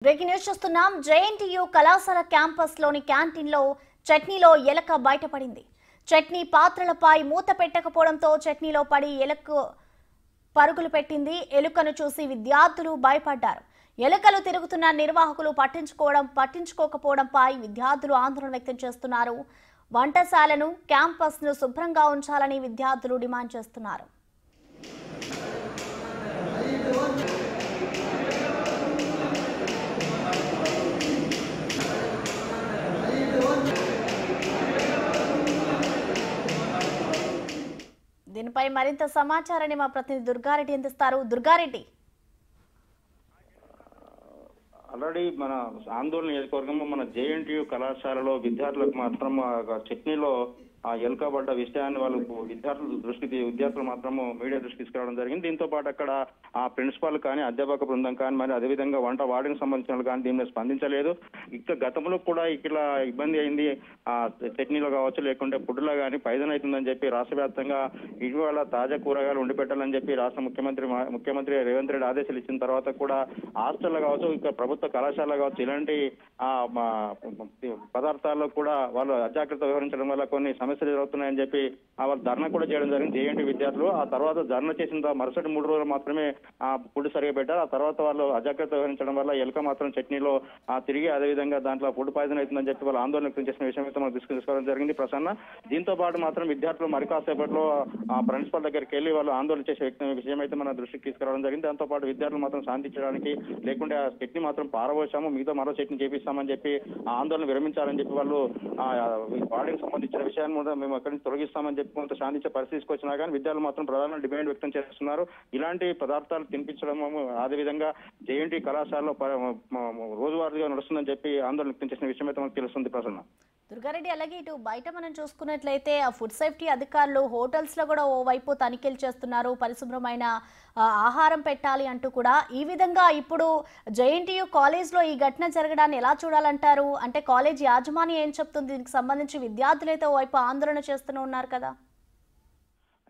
Breaking news చూస్తున్నాం. JNTU కళాశాల campus లోని క్యాంటీన్ లో చట్నీలో ఎలక బయటపడింది. చట్నీ పాత్రలపై మూత పెట్టకపోవడంతో చట్నీలో పడి ఎలుక పరుగులు పెట్టింది. ఎలుకను చూసి విద్యార్థులు భయపడ్డారు. ఎలుకలు తిరుగుతున్న నిర్వాహకులు పట్టించుకోకపోవడంపై విద్యార్థులు ఆందోళన వ్యక్తం చేస్తున్నారు. వంటశాలను క్యాంపస్ ను శుభ్రంగా ఉంచాలని విద్యార్థులు డిమాండ్ చేస్తున్నారు. దీనిపై మరింత సమాచారాన్ని మా ప్రతినిధి దుర్గారెడ్డి అందిస్తారు. దుర్గారెడ్డి, ఆల్రెడీ మన ఆందోళన నియోజకవర్గంలో మన జేఎన్టీయూ కళాశాలలో విద్యార్థులకు మాత్రం చట్నీలో ఎలుక పడ్డ విషయాన్ని వాళ్ళు విద్యార్థులు మాత్రము మీడియా దృష్టికి తీసుకురావడం జరిగింది. దీంతో పాటు అక్కడ ఆ ప్రిన్సిపాల్ కానీ అధ్యాపక బృందం కానీ మరి అదేవిధంగా వంట వార్డుకి సంబంధించిన కానీ దీని మీద స్పందించలేదు. ఇక గతంలో కూడా ఇట్లా ఇబ్బంది అయింది, ఆ చట్నీలో కావచ్చు లేకుంటే ఫుడ్లో కానీ పైదన అవుతుందని చెప్పి రాష్ట్ర వ్యాప్తంగా ఇటీవల తాజా కూరగాయలు వండి పెట్టాలని చెప్పి రాష్ట్ర ముఖ్యమంత్రి రేవంత్ రెడ్డి ఆదేశాలు ఇచ్చిన తర్వాత కూడా హాస్టల్లో కావచ్చు ఇక ప్రభుత్వ కళాశాలలో కావచ్చు ఇలాంటి పదార్థాల్లో కూడా వాళ్ళు అజాగ్రత్త వ్యవహరించడం వల్ల కొన్ని సమస్యలు జరుగుతున్నాయని చెప్పి వాళ్ళు ధర్నా కూడా చేయడం జరిగింది జేఎన్టీ విద్యార్థులు. ఆ తర్వాత ధర్నా చేసిన మరుసటి 3 రోజులు మాత్రమే ఫుడ్ సరిగా పెట్టారు. ఆ తర్వాత వాళ్ళు అజాగ్రత్త వ్యవహరించడం వల్ల ఎలుక మాత్రం చట్నీలో తిరిగి అదేవిధంగా దాంట్లో ఫుడ్ పాయిజన్ అవుతుందని చెప్పి వాళ్ళు ఆందోళన వ్యక్తం చేసిన విషయం అయితే మనం తీసుకోవడం జరిగింది ప్రసన్న. దీంతో పాటు మాత్రం విద్యార్థులు మరి కాసేపట్లో ప్రిన్సిపల్ దగ్గరికి వెళ్ళి వాళ్ళు ఆందోళన చేసే విషయం అయితే మన దృష్టికి తీసుకురావడం జరిగింది. దాంతో పాటు విద్యార్థులు మాత్రం శాంతించడానికి లేకుంటే ఆ చట్నీ మాత్రం పారబోసాము మీతో మరో చట్నీ చేపిస్తామని చెప్పి ఆ ఆందోళన విరమించాలని చెప్పి వాళ్ళు వార్డుకి సంబంధించిన విషయాన్ని కూడా మేము అక్కడి నుంచి తొలగిస్తామని చెప్పి కొంత శాంతించే పరిస్థితికి వచ్చినా కానీ విద్యార్థులు మాత్రం ప్రధాన డిమాండ్ వ్యక్తం చేస్తున్నారు. ఇలాంటి పదార్థాలు తినిపించడం అదేవిధంగా జేఎన్టీ కళాశాలలో రోజువారీగా నడుస్తుందని చెప్పి ఆందోళన వ్యక్తం చేసిన విషయం అయితే మనకు తెలుస్తుంది ప్రసన్న. దుర్గారెడ్డి, అలాగే ఇటు బయట మనం చూసుకున్నట్లయితే ఆ ఫుడ్ సేఫ్టీ అధికారులు హోటల్స్ లో కూడా ఓవైపు తనిఖీలు చేస్తున్నారు. పరిశుభ్రమైన ఆహారం పెట్టాలి అంటూ కూడా. ఈ విధంగా ఇప్పుడు జేఎన్టీయూ కాలేజ్ లో ఈ ఘటన జరగడాన్ని ఎలా చూడాలంటారు? అంటే కాలేజ్ యాజమాన్యం ఏం చెప్తుంది? దీనికి సంబంధించి విద్యార్థులు అయితే ఓవైపు ఆందోళన చేస్తూనే ఉన్నారు కదా.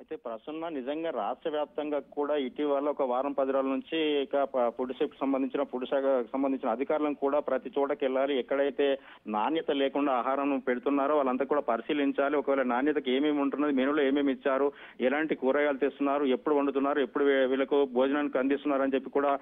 అయితే ప్రసన్న నిజంగా రాష్ట్ర వ్యాప్తంగా కూడా ఇటీవల ఒక వారం 10 రోజుల నుంచి ఇక ఫుడ్ సేఫ్టీ సంబంధించిన ఫుడ్ శాఖకు సంబంధించిన అధికారులను కూడా ప్రతి చోటకి వెళ్ళాలి. ఎక్కడైతే నాణ్యత లేకుండా ఆహారం పెడుతున్నారో వాళ్ళంతా కూడా పరిశీలించాలి. ఒకవేళ నాణ్యతకు ఏమేమి ఉంటున్నది, మెనూలో ఏమేమి ఇచ్చారు, ఎలాంటి కూరగాయలు తెస్తున్నారు, ఎప్పుడు వండుతున్నారు, ఎప్పుడు వీళ్ళకు భోజనానికి అందిస్తున్నారు అని చెప్పి కూడా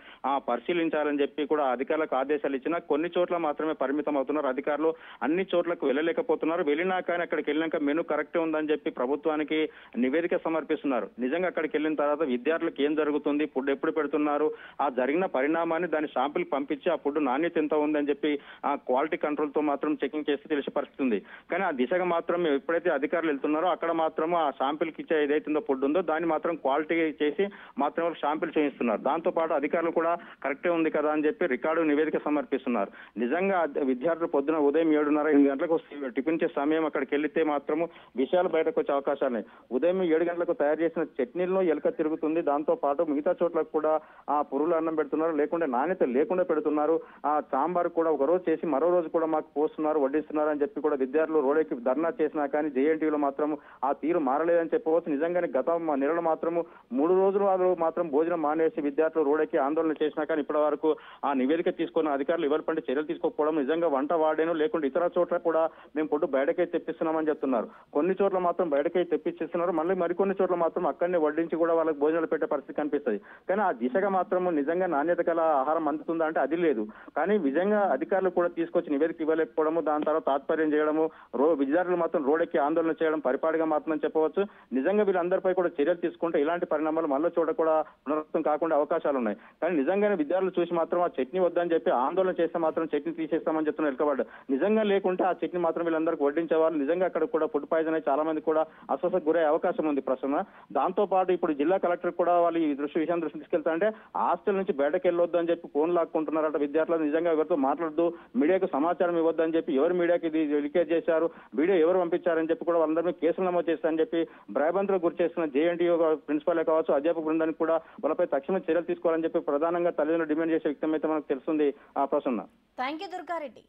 పరిశీలించాలని చెప్పి కూడా అధికారులకు ఆదేశాలు ఇచ్చినా కొన్ని చోట్ల మాత్రమే పరిమితం అవుతున్నారు. అధికారులు అన్ని చోట్లకు వెళ్ళలేకపోతున్నారు. వెళ్ళినా కానీ అక్కడికి వెళ్ళినాక మెనూ కరెక్టే ఉందని చెప్పి ప్రభుత్వానికి నివేదిక సమర్పిస్తున్నారు. నిజంగా అక్కడికి వెళ్ళిన తర్వాత విద్యార్థులకు ఏం జరుగుతుంది, ఫుడ్ ఎప్పుడు పెడుతున్నారు, ఆ జరిగిన పరిణామాన్ని దాని శాంపిల్ పంపించి ఆ ఫుడ్ నాణ్యత ఎంత ఉందని చెప్పి ఆ క్వాలిటీ కంట్రోల్ తో మాత్రం చెకింగ్ చేస్తే తెలిసే పరిస్థితి ఉంది. కానీ ఆ దిశగా మాత్రం ఎప్పుడైతే అధికారులు వెళ్తున్నారో అక్కడ మాత్రం ఆ శాంపిల్ కి ఇచ్చే ఏదైతుందో ఫుడ్ ఉందో దాన్ని మాత్రం క్వాలిటీ చేసి మాత్రం శాంపిల్ చేయిస్తున్నారు. దాంతో పాటు అధికారులు కూడా కరెక్టే ఉంది కదా అని చెప్పి రికార్డు నివేదిక సమర్పిస్తున్నారు. నిజంగా విద్యార్థులు పొద్దున ఉదయం 7:30-8 గంటలకు టిఫిన్ చేసే సమయం అక్కడికి వెళ్తే మాత్రము విషయాలు బయటకు వచ్చే అవకాశాలు ఉన్నాయి. ఉదయం 7 గంటలకు తయారు చేసిన చట్నీల్లో ఎలుక తిరుగుతుంది. దాంతో పాటు మిగతా చోట్లకు కూడా ఆ పురుగుల అన్నం పెడుతున్నారు, లేకుంటే నాణ్యత లేకుండా పెడుతున్నారు. ఆ సాంబార్ కూడా ఒక రోజు చేసి మరో రోజు కూడా మాకు పోస్తున్నారు, వడ్డిస్తున్నారు అని చెప్పి కూడా విద్యార్థులు రోడ్డుకి ధర్నా చేసినా కానీ జేఎన్టీయూలో మాత్రం ఆ తీరు మారలేదని చెప్పవచ్చు. నిజంగానే గత నెలలో మాత్రము 3 రోజులు వాళ్ళు మాత్రం భోజనం మానేసి విద్యార్థులు రోడ్డుకి ఆందోళన చేసినా కానీ ఇప్పటి వరకు ఆ నివేదిక తీసుకున్న అధికారులు ఎవరిపంటే చర్యలు తీసుకోకపోవడం, నిజంగా వంట వాడేను లేకుంటే ఇతర చోట్ల కూడా మేము ఫుడ్ బయటకే తెప్పిస్తున్నామని చెప్తున్నారు. కొన్ని చోట్ల మాత్రం బయటకే తెప్పించేస్తున్నారు, మరికొన్ని చోట్ల మాత్రం అక్కడనే వడ్డించి కూడా వాళ్ళకి భోజనాలు పెట్టే పరిస్థితి కనిపిస్తుంది. కానీ ఆ దిశగా మాత్రం నిజంగా నాణ్యత గల ఆహారం అందుతుందా అంటే అది లేదు. కానీ నిజంగా అధికారులు కూడా తీసుకొచ్చి నివేదిక ఇవ్వలేకపోవడము, దాని తర్వాత తాత్పర్యం చేయడము, విద్యార్థులు మాత్రం రోడ్డెక్కి ఆందోళన చేయడం పరిపాటిగా మాత్రం చెప్పవచ్చు. నిజంగా వీళ్ళందరిపై కూడా చర్యలు తీసుకుంటే ఇలాంటి పరిణామాలు మళ్ళీ చోట కూడా పునరావృతం కాకుండా అవకాశాలు ఉన్నాయి. కానీ నిజంగానే విద్యార్థులు చూసి మాత్రం ఆ చట్నీ వద్దని చెప్పి ఆందోళన చేస్తే మాత్రం చట్నీ తీసేస్తామని చెప్తున్నారు ఎలకబడ్డ. నిజంగా లేకుంటే ఆ చట్నీ మాత్రం వీళ్ళందరికీ వడ్డించే వాళ్ళు నిజంగా అక్కడ కూడా ఫుడ్ పాయిజన్ అయి చాలా మంది కూడా అస్వస్థకు గురే అవకాశం ఉంది ప్రసన్న. దాంతో పాటు ఇప్పుడు జిల్లా కలెక్టర్ కూడా వాళ్ళు ఈ విషయం దృష్టి తీసుకెళ్తా అంటే హాస్టల్ నుంచి బయటకు వెళ్ళొద్దు అని చెప్పి ఫోన్ లాక్కుంటున్నారట విద్యార్థులు. నిజంగా ఎవరితో మాట్లాడద్దు, మీడియాకు సమాచారం ఇవ్వద్దు అని చెప్పి ఎవరు మీడియాకి ఇది లీకేజ్ చేశారు, వీడియో ఎవరు పంపించారని చెప్పి కూడా వాళ్ళందరినీ కేసులు నమోదు చేస్తారని చెప్పి భయభ్రాంతులకు గురి చేస్తున్న జేఎన్టీయూ ప్రిన్సిపాలే కావచ్చు అధ్యాపక బృందానికి కూడా వాళ్ళపై తక్షణ చర్యలు తీసుకోవాలని చెప్పి ప్రధానంగా తల్లిదండ్రులు డిమాండ్ చేసే వ్యక్తం అయితే మనకు తెలుస్తుంది. ప్రసన్న. Thank you Durga Reddy.